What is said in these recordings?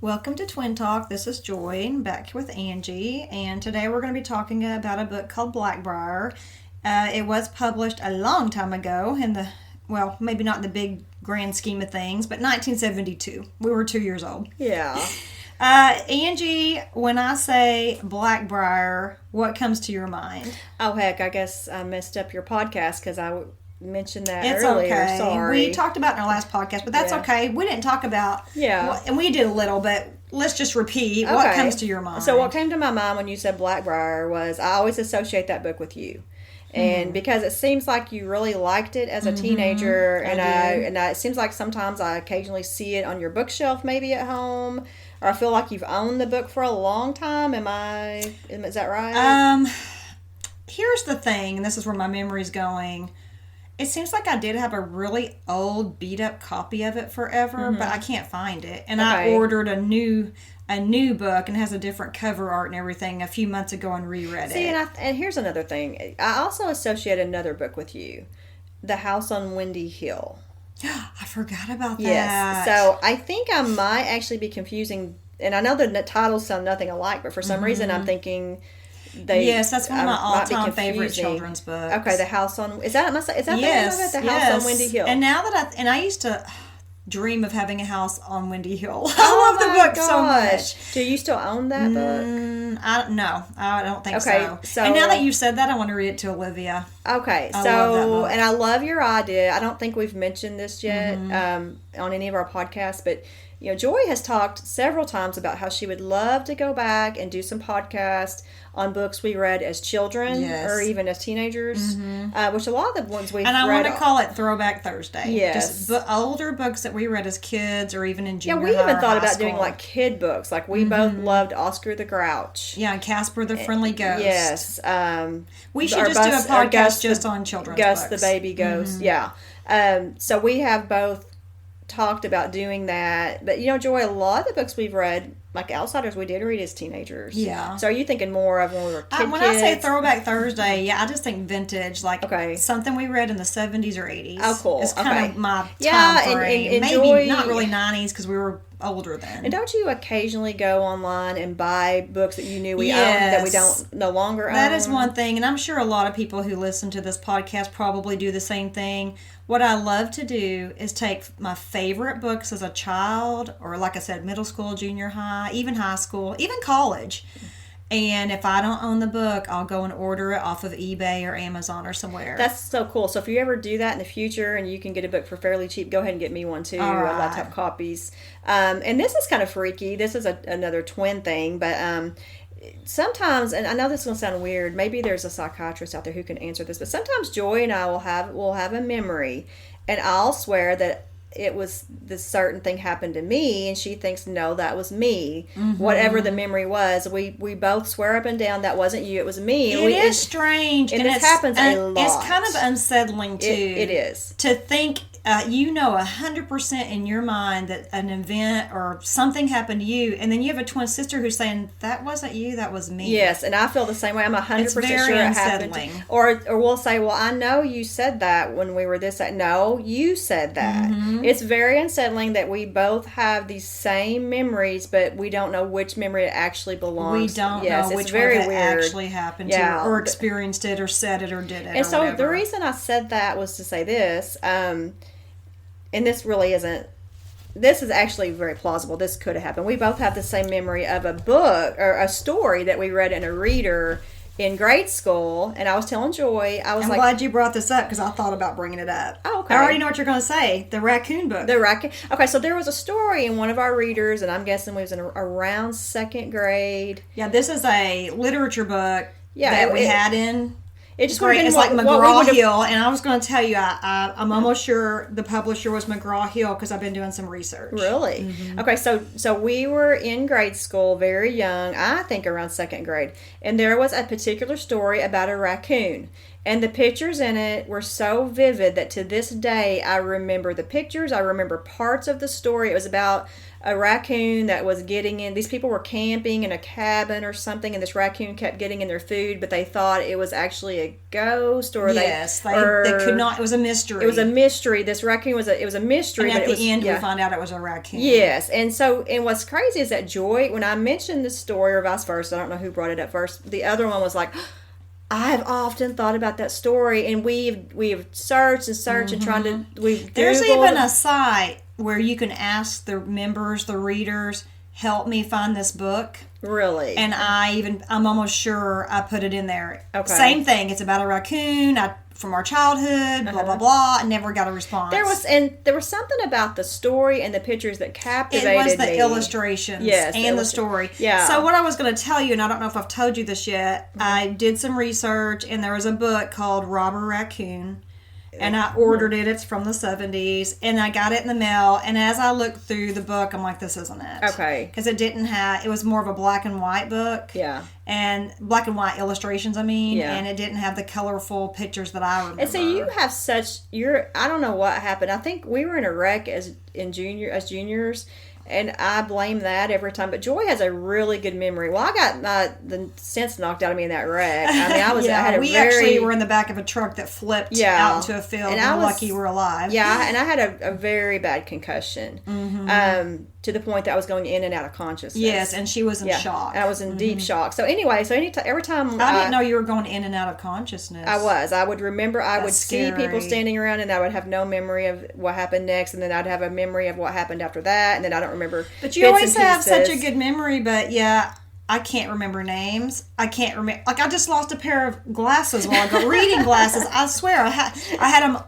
Welcome to Twin Talk. This is Joy, back here with Angie, and today we're going to be talking about a book called Blackbriar. It was published a long time ago maybe not in the big grand scheme of things, but 1972. We were 2 years old. Yeah. Angie, when I say Blackbriar, what comes to your mind? Oh, heck, I guess I messed up your podcast because I mentioned that It's earlier. okay. Sorry. We talked about it in our last podcast, but that's okay. We didn't talk about... Yeah. And we did a little, but let's just repeat. Okay. What comes to your mind? So what came to my mind when you said Blackbriar was I always associate that book with you. And because it seems like you really liked it as a teenager, and it seems like sometimes I occasionally see it on your bookshelf, maybe at home, or I feel like you've owned the book for a long time. Is that right? Here's the thing, and this is where my memory's going. It seems like I did have a really old, beat-up copy of it forever, but I can't find it. And I ordered a new book, and it has a different cover art and everything a few months ago and reread See, it. and here's another thing. I also associate another book with you, The House on Windy Hill. I forgot about that. Yes. So I think I might actually be confusing, and I know the titles sound nothing alike, but for some reason I'm thinking... Yes, that's one of my all-time favorite children's books. Okay, The House on... Is that yes, the name of it? The House on Windy Hill. And now that I used to dream of having a house on Windy Hill. I love the book so much. Do you still own that book? No, I don't think so. So. And now that you've said that, I want to read it to Olivia. Okay, I love that book. And I love your idea. I don't think we've mentioned this yet on any of our podcasts, but Joy has talked several times about how she would love to go back and do some podcasts on books we read as children or even as teenagers, which a lot of the ones we've read... And I want to call it Throwback Thursday. Yes. Just older books that we read as kids or even in junior high. Yeah, we even thought about school. doing like kid books. Like we both loved Oscar the Grouch. Yeah, and Casper the Friendly Ghost. Yes. We should just do a podcast just on children's Gus books. the Baby Ghost. Yeah. So we have both talked about doing that. But, Joy, a lot of the books we've read, like Outsiders, we did read as teenagers. Yeah. So are you thinking more of when we were kids? When I say Throwback Thursday, I just think vintage, like something we read in the 70s or 80s. Oh, cool. It's kind of my time frame. And maybe Joy, not really 90s because we were older then. And don't you occasionally go online and buy books that you knew we owned that we don't no longer own? That is one thing, and I'm sure a lot of people who listen to this podcast probably do the same thing. What I love to do is take my favorite books as a child, or like I said, middle school, junior high, even high school, even college. And if I don't own the book, I'll go and order it off of eBay or Amazon or somewhere. That's so cool. So if you ever do that in the future and you can get a book for fairly cheap, go ahead and get me one too. All right. I'd like to have copies. And this is kind of freaky. This is another twin thing, but sometimes, and I know this is going to sound weird, maybe there's a psychiatrist out there who can answer this, but sometimes Joy and I will have a memory, and I'll swear that it was this certain thing happened to me, and she thinks, no, that was me. Whatever the memory was, we both swear up and down that wasn't you, it was me. It is strange. And it happens a lot. It's kind of unsettling, too. It is. To think, 100% in your mind that an event or something happened to you, and then you have a twin sister who's saying, that wasn't you, that was me. Yes, and I feel the same way. I'm 100% sure it happened. Or we'll say, well, I know you said that when we were this. No, you said that. It's very unsettling that we both have these same memories, but we don't know which memory it actually belongs to. We don't know which one that actually happened to, or experienced it, or said it, or did it. And so the reason I said that was to say this, and this really isn't, this is actually very plausible. This could have happened. We both have the same memory of a book or a story that we read in a reader in grade school, and I was telling Joy, I'm glad you brought this up because I thought about bringing it up. Oh, okay. I already know what you're going to say. The raccoon book. Okay, so there was a story in one of our readers, and I'm guessing we was in around second grade. Yeah, this is a literature book that we had in... It just would have been it's like McGraw-Hill, and I was going to tell you, I'm almost sure the publisher was McGraw-Hill because I've been doing some research. Really? Okay, so we were in grade school, very young, I think around second grade, and there was a particular story about a raccoon. And the pictures in it were so vivid that to this day I remember the pictures, I remember parts of the story. It was about a raccoon that was getting in. These people were camping in a cabin or something, and this raccoon kept getting in their food, but they thought it was actually a ghost, or they could not. It was a mystery. It was a mystery. This raccoon was a mystery. And at the end, we found out it was a raccoon. Yes, and what's crazy is that Joy, when I mentioned this story, or vice versa, I don't know who brought it up first. The other one was like, I've often thought about that story, and we've searched and searched and tried to. There's even a site where you can ask the members, the readers, help me find this book. Really? And I'm almost sure I put it in there. Okay. Same thing. It's about a raccoon from our childhood, blah, blah, blah. I never got a response. There was something about the story and the pictures that captivated me. It was the illustrations and the story. Yeah. So what I was going to tell you, and I don't know if I've told you this yet, I did some research, and there was a book called Robber Raccoon. And I ordered it. It's from the 70s. And I got it in the mail. And as I looked through the book, I'm like, this isn't it. Okay. Because it was more of a black and white book. Yeah. And black and white illustrations, Yeah. And it didn't have the colorful pictures that I remember. And so you have I don't know what happened. I think we were in a wreck as juniors. And I blame that every time. But Joy has a really good memory. Well, I got the sense knocked out of me in that wreck. I mean, we actually were in the back of a truck that flipped out into a field, and I was lucky we're alive. Yeah, and I had a very bad concussion. To the point that I was going in and out of consciousness. Yes, and she was in shock. And I was in deep shock. So anyway, every time I didn't know you were going in and out of consciousness. I was. I would remember. I would scary. see people standing around, and I would have no memory of what happened next, and then I'd have a memory of what happened after that, and then I don't remember. But you always have such a good memory. But yeah, I can't remember names. I can't remember. Like I just lost a pair of glasses while ago, reading glasses. I swear, I had them.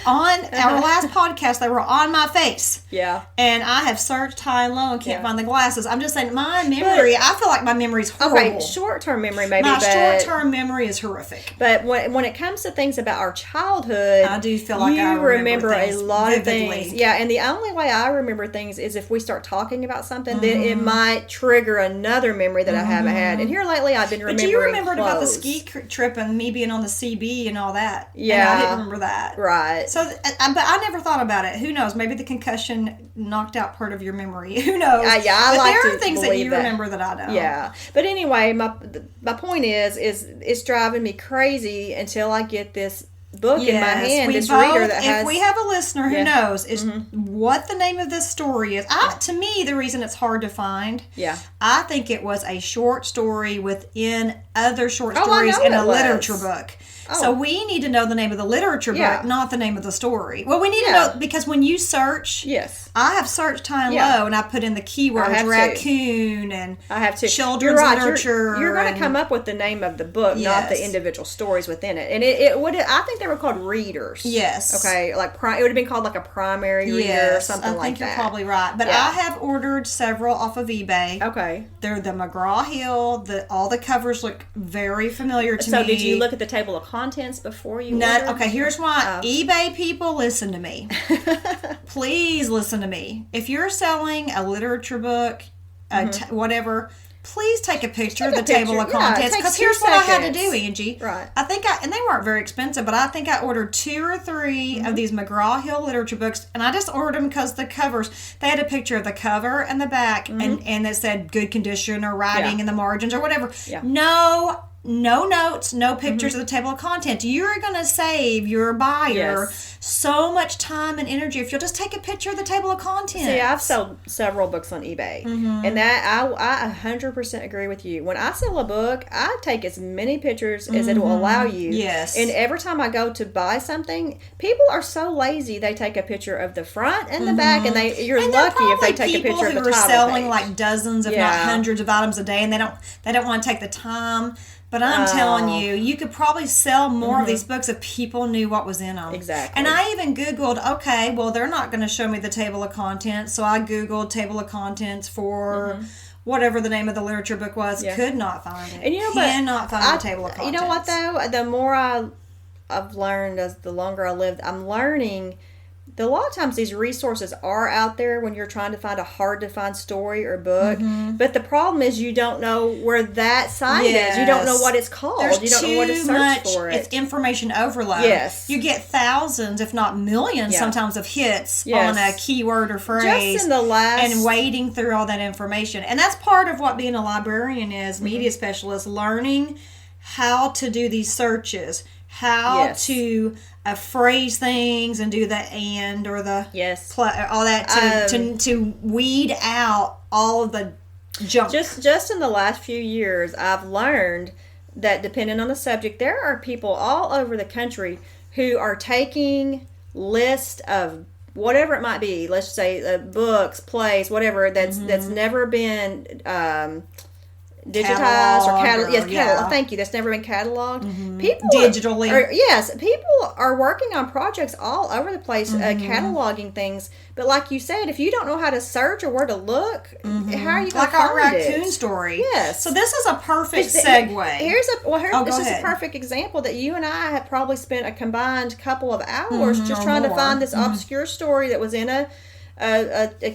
On our last podcast, they were on my face. Yeah. And I have searched high and low and can't find the glasses. I'm just saying, my memory, I feel like my memory's horrible. Okay, short-term memory maybe, my short-term memory is horrific. But when it comes to things about our childhood, I do feel like I remember a lot vividly. of things. Yeah, and the only way I remember things is if we start talking about something, then it might trigger another memory that I haven't had. And here lately, I've been remembering. But you remembered about the ski trip and me being on the CB and all that. Yeah. And I didn't remember that. Right. So, but I never thought about it. Who knows? Maybe the concussion knocked out part of your memory. Who knows? Yeah, but like there to are things that you remember that I don't. Yeah. But anyway, my point is it's driving me crazy until I get this book in my hand. This reader that has. If we have a listener who knows what the name of this story is, to me, the reason it's hard to find. Yeah. I think it was a short story within other short stories in a literature book. So we need to know the name of the literature book, not the name of the story. Well, we need to know, because when you search, I have searched high and low, and I put in the keywords raccoon and I have to. children's literature. You're going to come up with the name of the book, not the individual stories within it. And I think they were called readers. Yes. Okay, like it would have been called like a primary reader or something like that. I think you're probably right. But I have ordered several off of eBay. Okay. They're the McGraw-Hill. All the covers look very familiar to me. So did you look at the table of contents before you ordered? Okay, here's why. eBay people, listen to me. Please listen to me. If you're selling a literature book, whatever, please take a picture of the table of contents. Because here's what I had to do, Angie. Right. And they weren't very expensive, but I think I ordered 2 or 3 of these McGraw-Hill literature books, and I just ordered them because the covers, they had a picture of the cover and the back, and it said good condition or writing in the margins or whatever. Yeah. No notes, no pictures of the table of contents. You're going to save your buyer so much time and energy if you'll just take a picture of the table of contents. See, I've sold several books on eBay, and that I 100% agree with you. When I sell a book, I take as many pictures as it will allow you. Yes. And every time I go to buy something, people are so lazy they take a picture of the front and the back, and you're lucky if they take a picture of the title page. People who are selling page. Like dozens, if not hundreds of items a day, and they don't want to take the time. But I'm telling you, you could probably sell more of these books if people knew what was in them. Exactly. And I even Googled, okay, well, they're not going to show me the table of contents. So I Googled table of contents for whatever the name of the literature book was. Yeah. Could not find it. And you know, cannot find the table of contents. You know what, though? The more I've learned as the longer I lived, I'm learning a lot of times these resources are out there when you're trying to find a hard to find story or book, but the problem is you don't know where that site is. You don't know what it's called. You don't know where to search for it. It's information overload. Yes. You get thousands, if not millions, sometimes of hits on a keyword or phrase. Just in the last... And wading through all that information. And that's part of what being a librarian is, media specialist, learning how to do these searches, how to phrase things and do the and or the all that to weed out all of the junk. Just in the last few years, I've learned that depending on the subject, there are people all over the country who are taking lists of whatever it might be. Let's say books, plays, whatever that's never been digitized or cataloged. Yes, catalog. Thank you. That's never been cataloged. People digitally. People are working on projects all over the place, cataloging things. But like you said, if you don't know how to search or where to look, how are you going to find it? Like our raccoon story. Yes. So this is a perfect segue. This is a perfect example that you and I have probably spent a combined couple of hours just trying to find this obscure story that was in a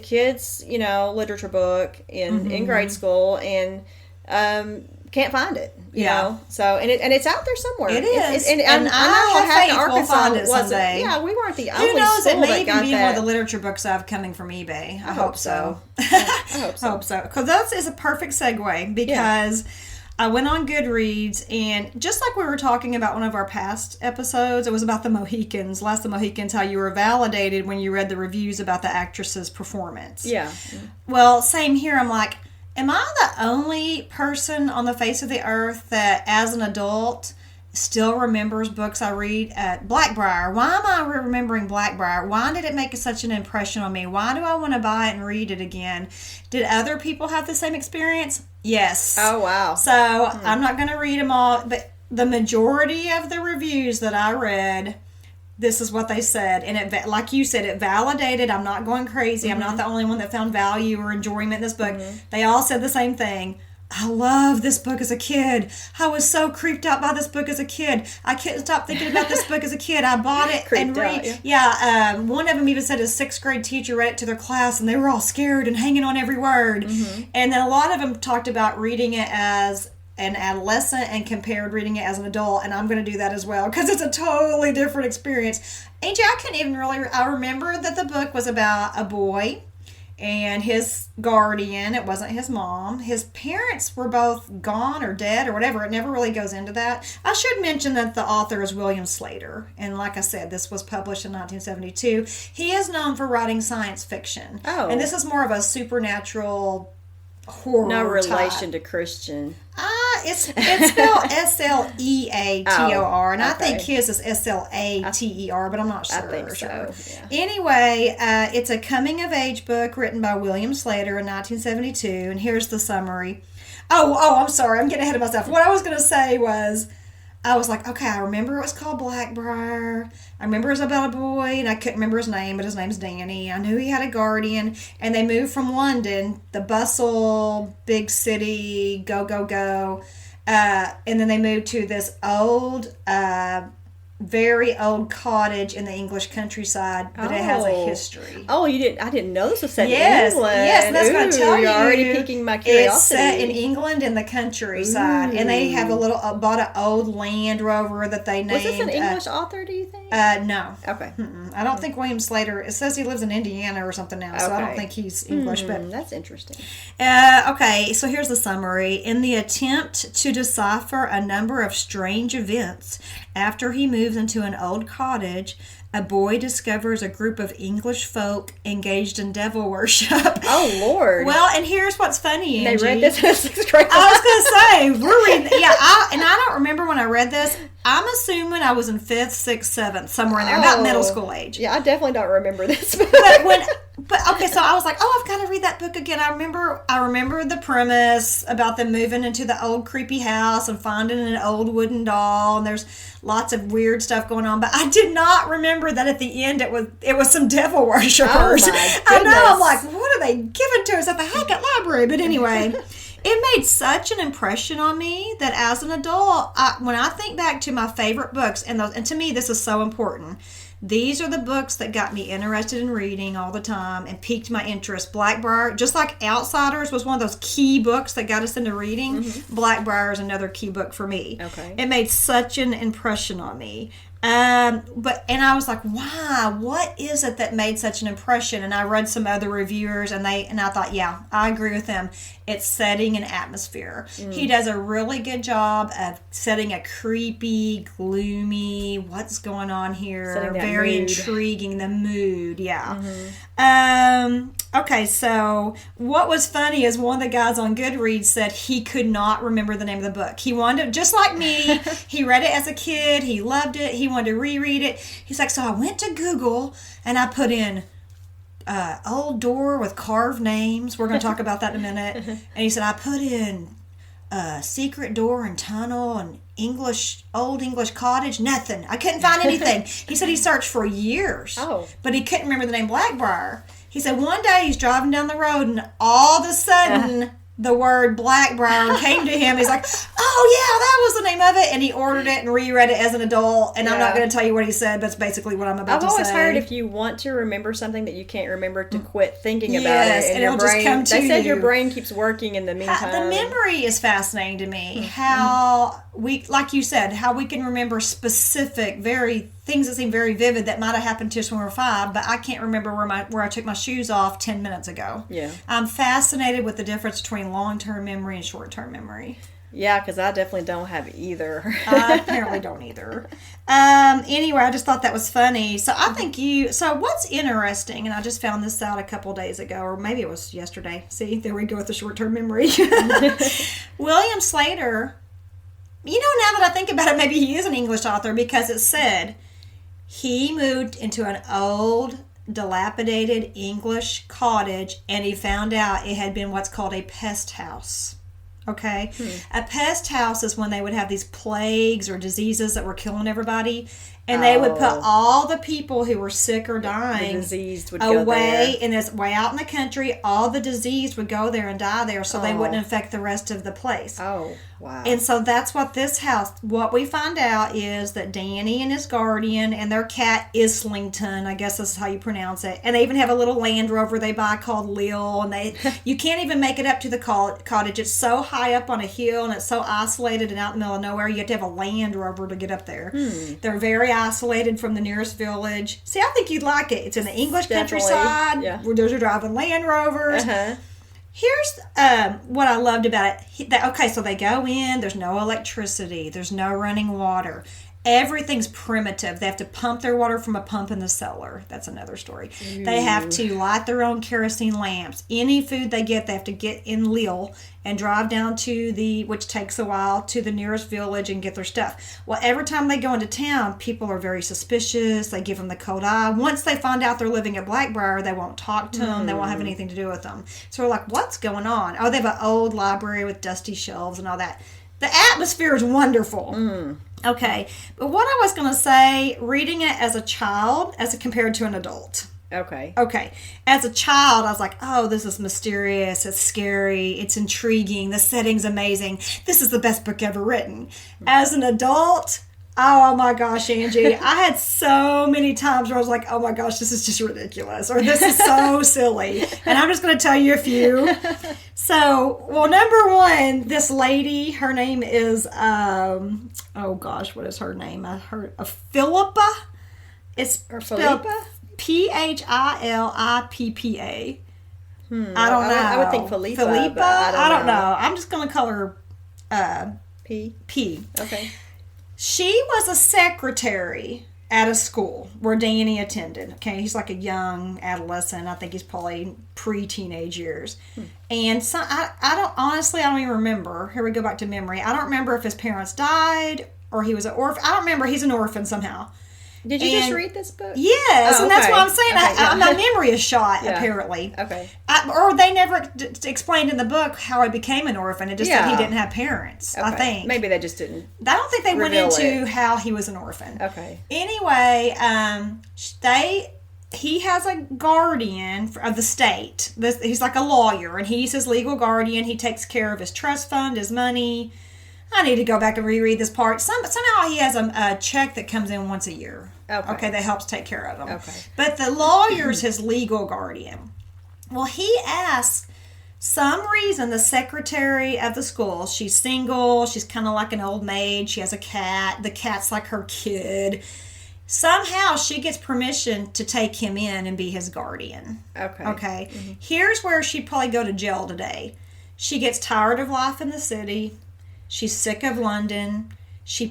kid's literature book in grade school and. Can't find it, you know. So and it's out there somewhere. It is, and I know Manhattan, Arkansas wasn't. Yeah, we weren't the only. Who knows? It may even be that. one of the literature books I have coming from eBay. I hope so. I hope so. Because that is a perfect segue because I went on Goodreads and just like we were talking about one of our past episodes, it was about the Mohicans. Last the Mohicans, how you were validated when you read the reviews about the actress's performance. Yeah. Well, same here. I'm like. Am I the only person on the face of the earth that, as an adult, still remembers books I read at Blackbriar? Why am I remembering Blackbriar? Why did it make such an impression on me? Why do I want to buy it and read it again? Did other people have the same experience? Yes. Oh, wow. So, I'm not going to read them all, but the majority of the reviews that I read... This is what they said, and it, like you said, it validated. I'm not going crazy. I'm not the only one that found value or enjoyment in this book. They all said the same thing. I loved this book as a kid. I was so creeped out by this book as a kid. I couldn't stop thinking about this book as a kid. I bought it and read. One of them even said his 6th grade teacher read it to their class, and they were all scared and hanging on every word. And then a lot of them talked about reading it as an adolescent and compared reading it as an adult, and I'm going to do that as well because it's a totally different experience. Angie, I remember that the book was about a boy and his guardian. It wasn't his mom. His parents were both gone or dead or whatever. It never really goes into that. I should mention that the author is William Slater, and like I said, this was published in 1972. He is known for writing science fiction. And this is more of a supernatural horror. No relation to Christian. It's spelled Sleator, and I think his is Slater, but I'm not sure. I think so. Yeah. Anyway, it's a coming-of-age book written by William Slater in 1972, and here's the summary. I'm sorry, I'm getting ahead of myself. What I was going to say was, I was like, okay, I remember it was called Blackbriar. I remember it was about a boy, and I couldn't remember his name, but his name's Danny. I knew he had a guardian, and they moved from London, the bustle, big city, go, go, go. And then they moved to this old, very old cottage in the English countryside, but it has a history. Oh, I didn't know this was set in England. Yes, and that's what I tell you. You're already piquing my curiosity. It's set in England in the countryside, and they have bought an old Land Rover that they named. Was this an English author, do you think? No. Okay. I don't think William Slater, it says he lives in Indiana or something now, so I don't think he's English. But that's interesting. Okay, so here's the summary. In the attempt to decipher a number of strange events after he moves into an old cottage, a boy discovers a group of English folk engaged in devil worship. Oh, Lord. Well, and here's what's funny, Angie. They read this in 6th grade. I was going to say, we're reading, I don't remember when I read this. I'm assuming I was in 5th, 6th, 7th, somewhere in there, about middle school age. Yeah, I definitely don't remember this. But okay, so I was like, I've got to read that book again. I remember the premise about them moving into the old creepy house and finding an old wooden doll, and there's lots of weird stuff going on. But I did not remember that at the end it was some devil worshippers. Oh my goodness. I know. I'm like, what are they giving to us at the Hackett Library? But anyway. It made such an impression on me that as an adult, when I think back to my favorite books, and to me this is so important, these are the books that got me interested in reading all the time and piqued my interest. Blackbriar, just like Outsiders was one of those key books that got us into reading, Blackbriar is another key book for me. Okay. It made such an impression on me. And I was like, why? What is it that made such an impression? And I read some other reviewers, and I thought, yeah, I agree with them. It's setting an atmosphere. He does a really good job of setting a creepy, gloomy, what's going on here? Very mood. Intriguing, the mood, yeah. Okay, so what was funny is one of the guys on Goodreads said he could not remember the name of the book. He wanted to, just like me, he read it as a kid, he loved it, he wanted to reread it. He's like, so I went to Google and I put in old door with carved names. We're going to talk about that in a minute. And he said, I put in secret door and tunnel and old English cottage. Nothing. I couldn't find anything. He said he searched for years. But he couldn't remember the name Blackbriar. He said one day he's driving down the road and all of a sudden the word Blackbriar came to him. He's like, oh yeah, that was the name of it. And he ordered it and reread it as an adult. And I'm not going to tell you what he said, but it's basically what I'm about to say. I've always heard if you want to remember something that you can't remember, to quit thinking about it. And your brain, just come to they said your brain keeps working in the meantime. The memory is fascinating to me. How we, like you said, how we can remember specific, things that seem very vivid that might have happened to us when we were 5, but I can't remember where I took my shoes off 10 minutes ago. Yeah. I'm fascinated with the difference between long-term memory and short-term memory. Yeah, because I definitely don't have either. I apparently don't either. Anyway, I just thought that was funny. So I think so what's interesting, and I just found this out a couple days ago, or maybe it was yesterday. See, there we go with the short-term memory. William Slater, now that I think about it, maybe he is an English author, because it said he moved into an old, dilapidated English cottage, and he found out it had been what's called a pest house. Okay? A pest house is when they would have these plagues or diseases that were killing everybody, and they would put all the people who were sick or dying the diseased would go away, there. and it's way out in the country. All the diseased would go there and die there, so they wouldn't infect the rest of the place. Oh, wow. And so that's what this house, what we find out is that Danny and his guardian and their cat Islington, I guess that's how you pronounce it, and they even have a little Land Rover they buy called Lil, and you can't even make it up to the cottage. It's so high up on a hill, and it's so isolated and out in the middle of nowhere, you have to have a Land Rover to get up there. They're very isolated from the nearest village. See, I think you'd like it. It's in the English countryside. Yeah. Where they're driving Land Rovers. Here's what I loved about it. Okay, so they go in. There's no electricity. There's no running water. Everything's primitive. They have to pump their water from a pump in the cellar. That's another story. They have to light their own kerosene lamps. Any food they get, they have to get in Lille and drive down to which takes a while, to the nearest village and get their stuff. Well, every time they go into town, people are very suspicious. They give them the cold eye. Once they find out they're living at Blackbriar, they won't talk to them. They won't have anything to do with them. So we're like, what's going on? Oh, they have an old library with dusty shelves and all that. The atmosphere is wonderful. Okay, but what I was going to say, reading it as a child as compared to an adult. Okay. As a child, I was like, oh, this is mysterious, it's scary, it's intriguing, the setting's amazing. This is the best book ever written. As an adult, oh my gosh, Angie, I had so many times where I was like, oh my gosh, this is just ridiculous, or this is so silly. And I'm just going to tell you a few. So, well, number one, this lady, her name is, oh gosh, what is her name? I heard Philippa. It's spelled Philippa. I don't know. I would think Philippa. I don't know. I'm just going to call her P. Okay. She was a secretary at a school where Danny attended. Okay, he's like a young adolescent. I think he's probably pre-teenage years. And so I don't even remember. Here we go back to memory. I don't remember if his parents died or he was an orphan. I don't remember. He's an orphan somehow. Did you just read this book? Yes, and that's what I'm saying. My memory is shot, apparently. Okay. Or they never explained in the book how he became an orphan. It just said he didn't have parents, I think. Maybe they just didn't. I don't think they went into how he was an orphan. Okay. Anyway, he has a guardian of the state. He's like a lawyer, and he's his legal guardian. He takes care of his trust fund, his money. I need to go back and reread this part. Somehow he has a check that comes in once a year. Okay, that helps take care of him. Okay. But the lawyer's his legal guardian. Well, he asks, some reason, the secretary of the school, she's single, she's kind of like an old maid, she has a cat, the cat's like her kid. Somehow she gets permission to take him in and be his guardian. Okay. Mm-hmm. Here's where she'd probably go to jail today. She gets tired of life in the city. She's sick of London. She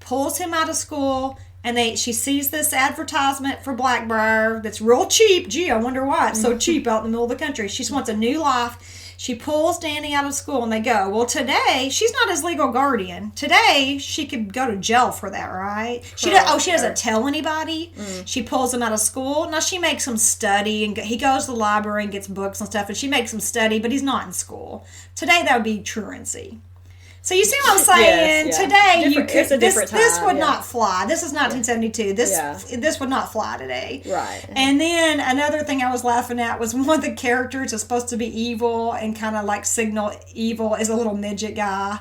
pulls him out of school, and she sees this advertisement for Blackbriar that's real cheap. Gee, I wonder why it's so cheap out in the middle of the country. She just wants a new life. She pulls Danny out of school, and they go. Well, today, she's not his legal guardian. Today, she could go to jail for that, right? She doesn't tell anybody. She pulls him out of school. Now, she makes him study, and he goes to the library and gets books and stuff, and she makes him study, but he's not in school. Today, that would be truancy. So you see what I'm saying? Yes, yeah. Today, this would not fly. This is 1972. This would not fly today. Right. And then another thing I was laughing at was one of the characters is supposed to be evil and kind of like signal evil is a little midget guy.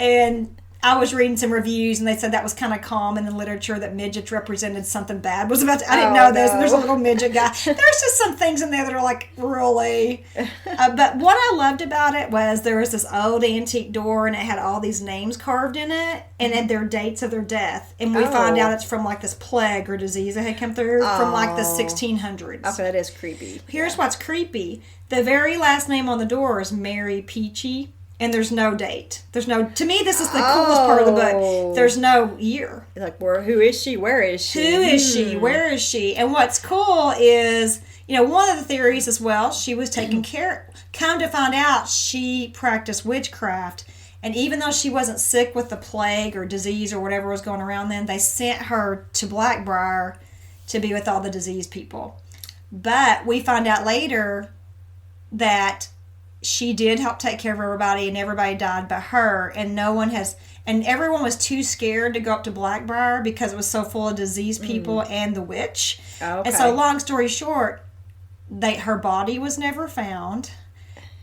And I was reading some reviews, and they said that was kind of common in literature that midgets represented something bad. I didn't know this, and there's a little midget guy. There's just some things in there that are like, really? But what I loved about it was there was this old antique door, and it had all these names carved in it, and then their dates of their death. And we find out it's from like this plague or disease that had come through from like the 1600s. Okay, that is creepy. Here's what's creepy. The very last name on the door is Mary Peachy. And there's no date. To me, this is the coolest part of the book. There's no year. Like, who is she? Where is she? Who is she? Where is she? And what's cool is, one of the theories as well, she was taken care. Come to find out, she practiced witchcraft. And even though she wasn't sick with the plague or disease or whatever was going around then, they sent her to Blackbriar to be with all the diseased people. But we find out later that she did help take care of everybody, and everybody died but her, and everyone was too scared to go up to Blackbriar because it was so full of diseased people and the witch. Okay. And so, long story short, her body was never found,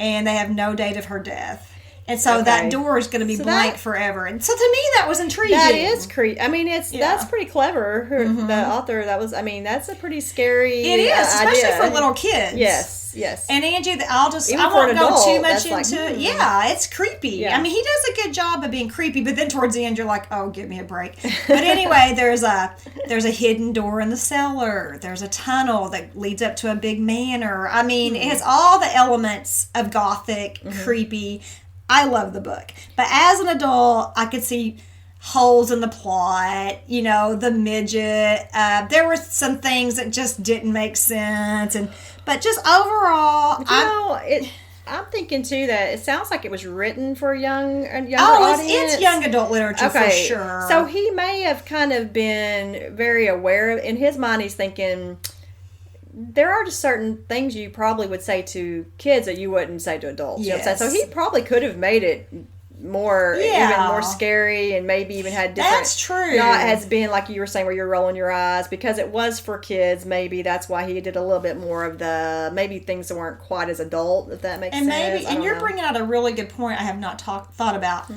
and they have no date of her death. And so that door is going to be blank forever. And so to me, that was intriguing. That is creepy. I mean, that's pretty clever. The author, that's a pretty scary It is, especially for little kids. Yes. And Angie, I won't go too much into it. Yeah, it's creepy. Yeah. I mean, he does a good job of being creepy, but then towards the end, you're like, oh, give me a break. But anyway, there's a hidden door in the cellar. There's a tunnel that leads up to a big manor. I mean, it has all the elements of gothic, creepy. I love the book. But as an adult, I could see holes in the plot, the midget. There were some things that just didn't make sense. But just overall, I'm thinking, too, that it sounds like it was written for a younger audience. It's young adult literature for sure. So he may have kind of been very aware of, in his mind, he's thinking, there are just certain things you probably would say to kids that you wouldn't say to adults. Yes. You know what I'm saying? So he probably could have made it more, even more scary, and maybe even had different. That's true. Not as being like you were saying, where you're rolling your eyes, because it was for kids. Maybe that's why he did a little bit more of the maybe things that weren't quite as adult, if that makes sense. And you're bringing out a really good point. I have not thought about.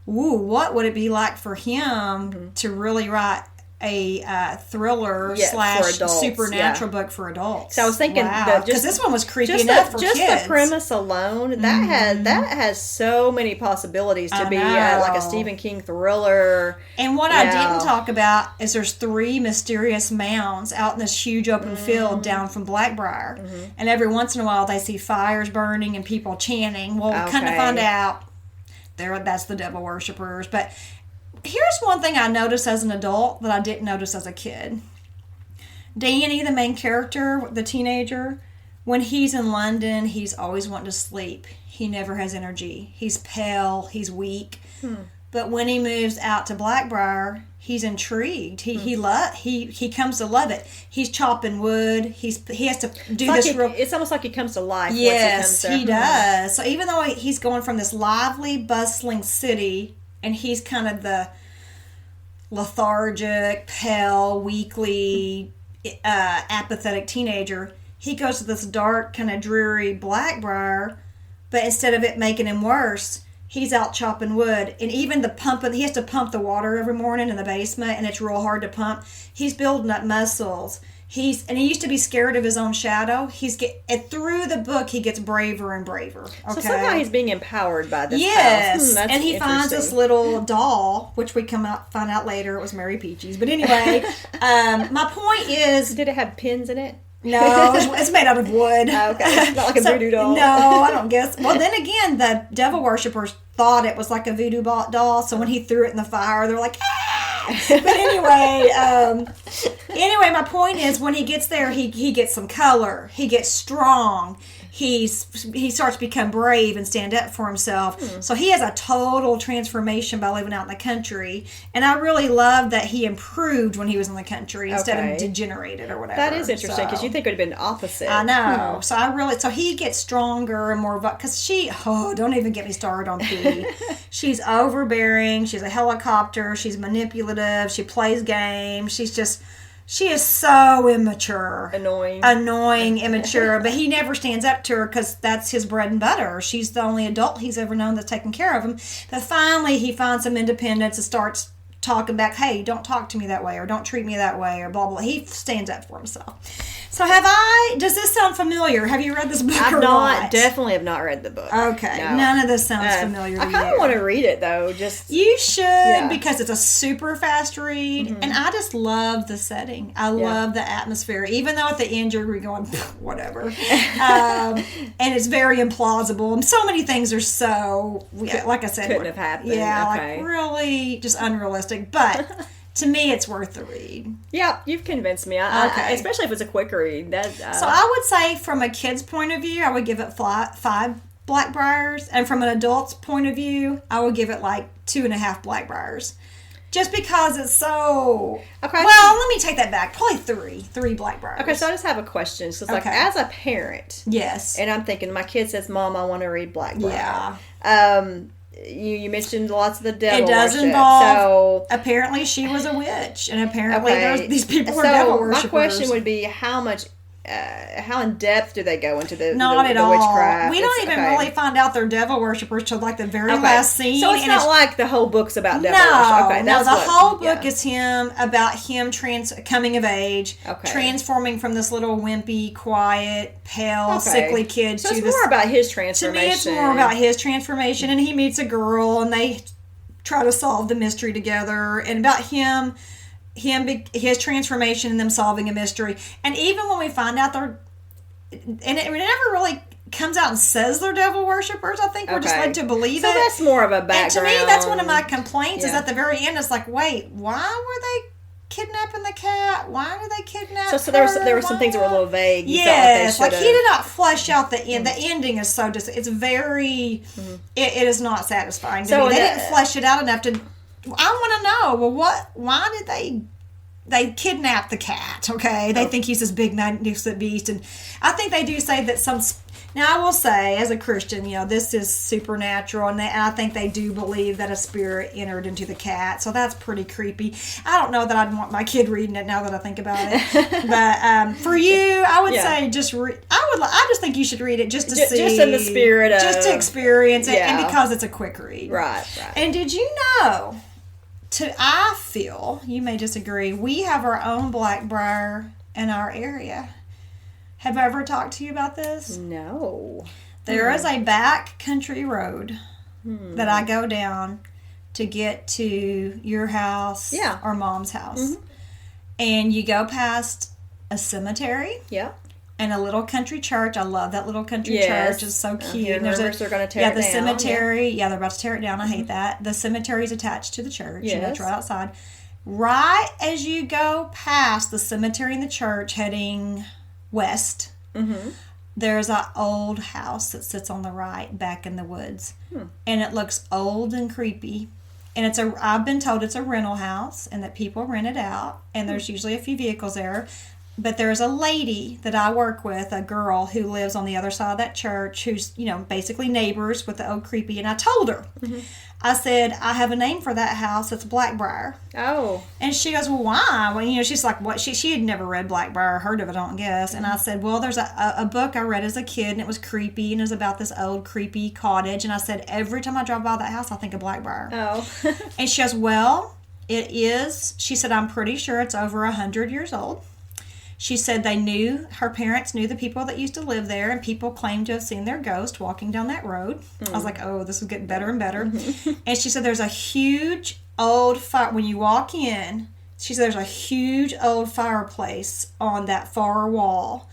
Ooh, what would it be like for him to really write a thriller / supernatural book for adults? So I was thinking, because this one was creepy enough for kids. Just the premise alone, that has so many possibilities to be like a Stephen King thriller. And what I didn't talk about is there's 3 mysterious mounds out in this huge open field down from Blackbriar, and every once in a while they see fires burning and people chanting. Well, kind of find out that's the devil worshippers, but. Here's one thing I noticed as an adult that I didn't notice as a kid. Danny, the main character, the teenager, when he's in London, he's always wanting to sleep. He never has energy. He's pale. He's weak. But when he moves out to Blackbriar, he's intrigued. He comes to love it. He's chopping wood. He has to do this. It's almost like he comes to life. Yes, he does. So even though he's going from this lively, bustling city. And he's kind of the lethargic, pale, weakly, apathetic teenager. He goes to this dark, kind of dreary Blackbriar, but instead of it making him worse, he's out chopping wood, and even the pumping, he has to pump the water every morning in the basement, and it's real hard to pump. He's building up muscles. He used to be scared of his own shadow. And through the book, he gets braver and braver. Okay? So somehow he's being empowered by this yes, house. And he finds this little doll, which we find out later it was Mary Peachy's. But anyway, my point is, did it have pins in it? No, it's made out of wood. Oh, okay, it's not like a voodoo doll. No, I don't guess. Well, then again, the devil worshippers thought it was like a voodoo doll, so when he threw it in the fire, they're like, ah! But anyway, my point is, when he gets there, he gets some color. He gets strong. He starts to become brave and stand up for himself. So he has a total transformation by living out in the country. And I really love that he improved when he was in the country instead of degenerated or whatever. That is interesting because you think it would have been opposite. I know. So he gets stronger and more, because don't even get me started on P. She's overbearing. She's a helicopter. She's manipulative. She plays games. She is so immature. Annoying, immature. But he never stands up to her because that's his bread and butter. She's the only adult he's ever known that's taken care of him. But finally, he finds some independence and starts talking back, hey, don't talk to me that way, or don't treat me that way, or blah, blah. He stands up for himself. So does this sound familiar? Have you read this book or not? Definitely have not read the book. Okay. No. None of this sounds familiar to you. I kind of want to read it, though. You should, because it's a super fast read, and I just love the setting. I love the atmosphere, even though at the end you're going, whatever. And it's very implausible, and so many things are so, like I said, couldn't have happened. Yeah, like really just unrealistic, but... To me, it's worth the read. Yeah, you've convinced me. Especially if it's a quick read. So I would say, from a kid's point of view, I would give it 5 Blackbriars. And from an adult's point of view, I would give it like 2.5 Blackbriars. Just because it's so... Okay. Well, let me take that back. Probably 3 Blackbriars. Okay, so I just have a question. So it's like, as a parent... Yes. And I'm thinking, my kid says, Mom, I want to read Blackbriar. Yeah. You mentioned lots of the devil worship. It does involve... apparently she was a witch, and apparently these people were devil worshippers. My question would be, how in depth do they go into the Not at all. Witchcraft? We don't even really find out they're devil worshippers till like the very last scene. So it's not like the whole book's about devil worship. Okay, the whole book is about him coming of age, transforming from this little wimpy, quiet, pale, sickly kid so it's more about his transformation. To me, it's more about his transformation, and he meets a girl, and they try to solve the mystery together, and about his transformation and them solving a mystery. And even when we find out and it never really comes out and says they're devil worshippers, I think we're just led to believe it. So that's more of a background. And to me, that's one of my complaints is at the very end, it's like, wait, why were they kidnapping the cat? Why did they kidnap So there were some things that were a little vague. Yes, like he did not flesh out the end. The ending is so it's very, it is not satisfying to me. They didn't flesh it out enough to... I want to know, why did they kidnap the cat, okay? They think he's this big, magnificent beast. And I think they do say that now I will say, as a Christian, this is supernatural. And I think they do believe that a spirit entered into the cat. So that's pretty creepy. I don't know that I'd want my kid reading it now that I think about it. But for you, I would say just read. I just think you should read it just to see. Just in the spirit of. Just to experience it. And because it's a quick read. Right. And did you know... I feel, you may disagree, we have our own Blackbriar in our area. Have I ever talked to you about this? No. There is a back country road that I go down to get to your house or Mom's house. And you go past a cemetery. Yeah. And a little country church. I love that little country church. It's so cute. And they're going to tear it down. The cemetery. Yeah, they're about to tear it down. I hate that. The cemetery is attached to the church. Yes. It's right outside. Right as you go past the cemetery and the church, heading west, there's an old house that sits on the right, back in the woods. And it looks old and creepy. And I've been told it's a rental house, and that people rent it out. And there's usually a few vehicles there. But there's a lady that I work with, a girl who lives on the other side of that church, who's, basically neighbors with the old creepy. And I told her, I said, I have a name for that house. It's Blackbriar. Oh. And she goes, well, why? Well, she's like, what? She had never read Blackbriar or heard of it, I don't guess. And I said, well, there's a book I read as a kid, and it was creepy, and it was about this old creepy cottage. And I said, every time I drive by that house, I think of Blackbriar. Oh. And she goes, well, it is. She said, I'm pretty sure it's over 100 years old. She said her parents knew the people that used to live there, and people claimed to have seen their ghost walking down that road. I was like, oh, this is getting better and better. And she said there's a huge old fire. When you walk in, she said there's a huge old fireplace on that far wall.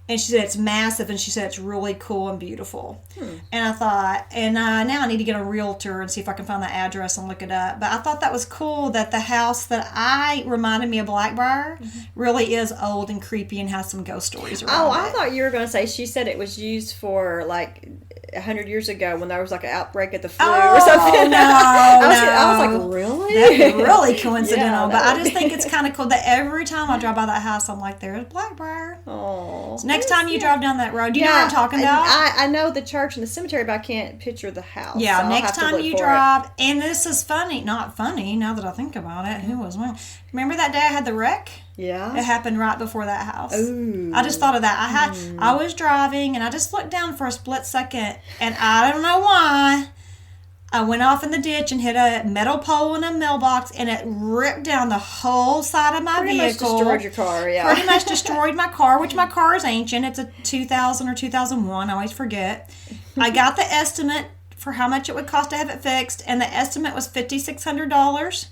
And she said it's massive, and she said it's really cool and beautiful. And I thought, now I need to get a realtor and see if I can find the address and look it up. But I thought that was cool that the house that reminded me of Blackbriar really is old and creepy and has some ghost stories around it. Oh, I thought you were going to say she said it was used for, like, 100 years ago when there was, like, an outbreak of the flu or something. No, I was like, really? That'd be really coincidental. Yeah, but I just think it's kind of cool that every time I drive by that house, I'm like, there's Blackbriar. Oh. So next time you drive down that road, do you know what I'm talking about? I know the church and the cemetery, but I can't picture the house. Yeah, so next time you drive, and this is funny, not funny, now that I think about it, who was one? Remember that day I had the wreck? Yeah. It happened right before that house. Ooh. I just thought of that. I was driving, and I just looked down for a split second, and I don't know why, I went off in the ditch and hit a metal pole in a mailbox, and it ripped down the whole side of my vehicle. Pretty much destroyed your car, yeah. Pretty much destroyed my car, which my car is ancient. It's a 2000 or 2001. I always forget. I got the estimate for how much it would cost to have it fixed, and the estimate was $5,600.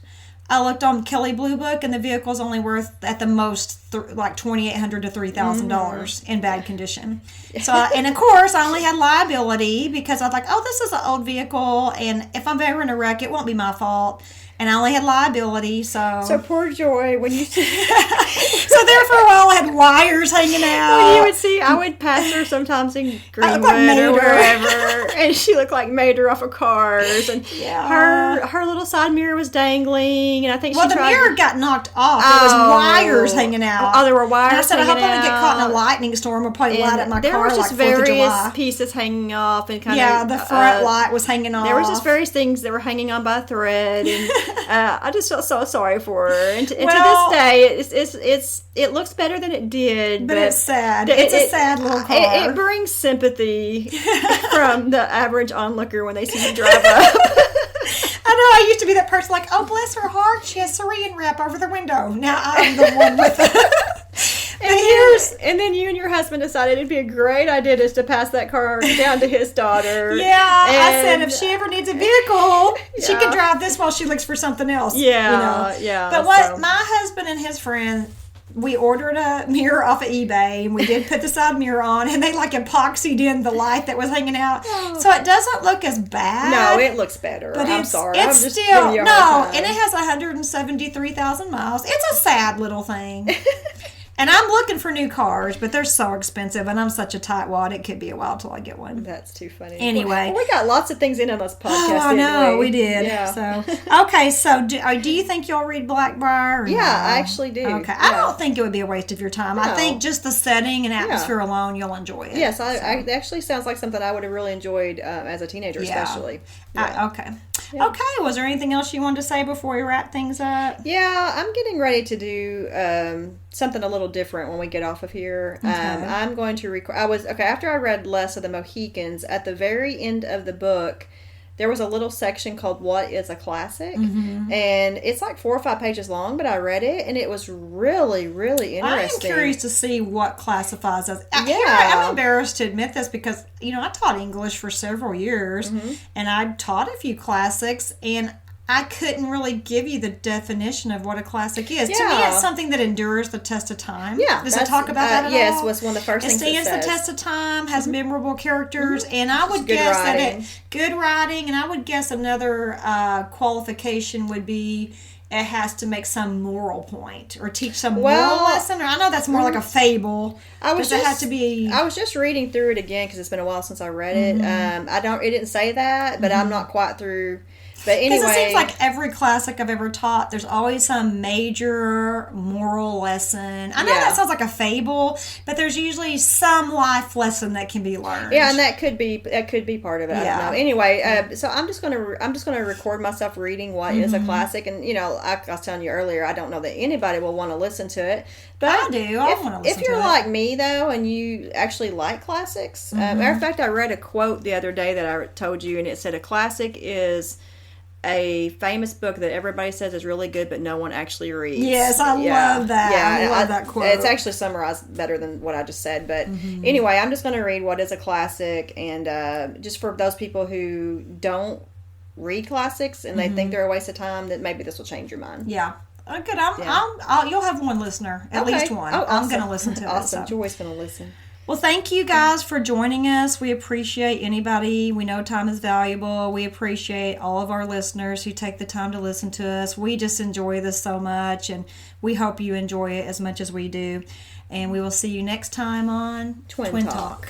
I looked on Kelley Blue Book, and the vehicle's only worth at the most like $2,800 to $3,000 in bad condition. So, and of course, I only had liability because I was like, oh, this is an old vehicle, and if I'm ever in a wreck, it won't be my fault. And I only had liability, So poor Joy, when you see... So there for a while, I had wires hanging out. When you would see, I would pass her sometimes in Greenwood or wherever, and she looked like Mater off of Cars, and her little side mirror was dangling, and I think the mirror got knocked off. There was wires hanging out. Oh, there were wires. And I said, I hope I don't get caught in a lightning storm. I'll probably light up my car. There was just like 4th of July. various pieces hanging off, and kind of the front light was hanging off. There was just various things that were hanging on by a thread, and I just felt so sorry for her. And to this day, it looks better than it did. But it's sad. It's a sad little car. It brings sympathy from the average onlooker when they see you drive up. I know, I used to be that person like, oh, bless her heart, she has saran wrap over the window. Now I'm the one with it. And then you and your husband decided it'd be a great idea just to pass that car down to his daughter. Yeah, I said if she ever needs a vehicle, she can drive this while she looks for something else. Yeah, yeah. But my husband and his friend, we ordered a mirror off of eBay, and we did put the side mirror on, and they like epoxied in the light that was hanging out, so it doesn't look as bad. No, it looks better. But I'm sorry. It's I'm just still giving you a hard time. and it has 173,000 miles. It's a sad little thing. And I'm looking for new cars, but they're so expensive, and I'm such a tightwad, it could be a while till I get one. That's too funny. Anyway. Well, we got lots of things in on this podcast. I know, we did. Yeah. So, okay, so do you think you'll read Blackbriar? Yeah, I actually do. Okay, yeah. I don't think it would be a waste of your time. No. I think just the setting and atmosphere alone, you'll enjoy it. Yes, it actually sounds like something I would have really enjoyed as a teenager, especially. Yeah. Okay. Yeah. Okay, was there anything else you wanted to say before we wrap things up? Yeah, I'm getting ready to do something a little different when we get off of here. Okay. I'm going to record. After I read Less of the Mohicans, at the very end of the book, there was a little section called What is a Classic? Mm-hmm. And it's like 4 or 5 pages long, but I read it, and it was really, really interesting. I'm curious to see what classifies as... I'm embarrassed to admit this because, I taught English for several years, and I taught a few classics, and I couldn't really give you the definition of what a classic is. Yeah. To me, it's something that endures the test of time. Yeah. Does it talk about that at all? Yes, was one of the first things it stands says. the test of time, has memorable characters, and I would guess that good writing, and I would guess another qualification would be it has to make some moral point or teach some moral lesson. Or I know that's more like a fable. I was just reading through it again because it's been a while since I read it. It didn't say that, but I'm not quite through. But anyway, because it seems like every classic I've ever taught, there's always some major moral lesson. I know that sounds like a fable, but there's usually some life lesson that can be learned. Yeah, and that could be part of it. I don't know. Anyway, so I'm just gonna record myself reading what is a classic, and I was telling you earlier, I don't know that anybody will want to listen to it, but I do. I want to listen to it. If you're like me though, and you actually like classics, matter of fact, I read a quote the other day that I told you, and it said a classic is a famous book that everybody says is really good, but no one actually reads. Yes, I love that. Yeah, I love that quote. It's actually summarized better than what I just said. But anyway, I'm just going to read what is a classic, and just for those people who don't read classics and they think they're a waste of time, that maybe this will change your mind. Yeah. Good. You'll have one listener, at least one. Oh, awesome. I'm going to listen to it. Awesome. Joy's going to listen. Well, thank you guys for joining us. We appreciate anybody. We know time is valuable. We appreciate all of our listeners who take the time to listen to us. We just enjoy this so much, and we hope you enjoy it as much as we do. And we will see you next time on Twin Talk.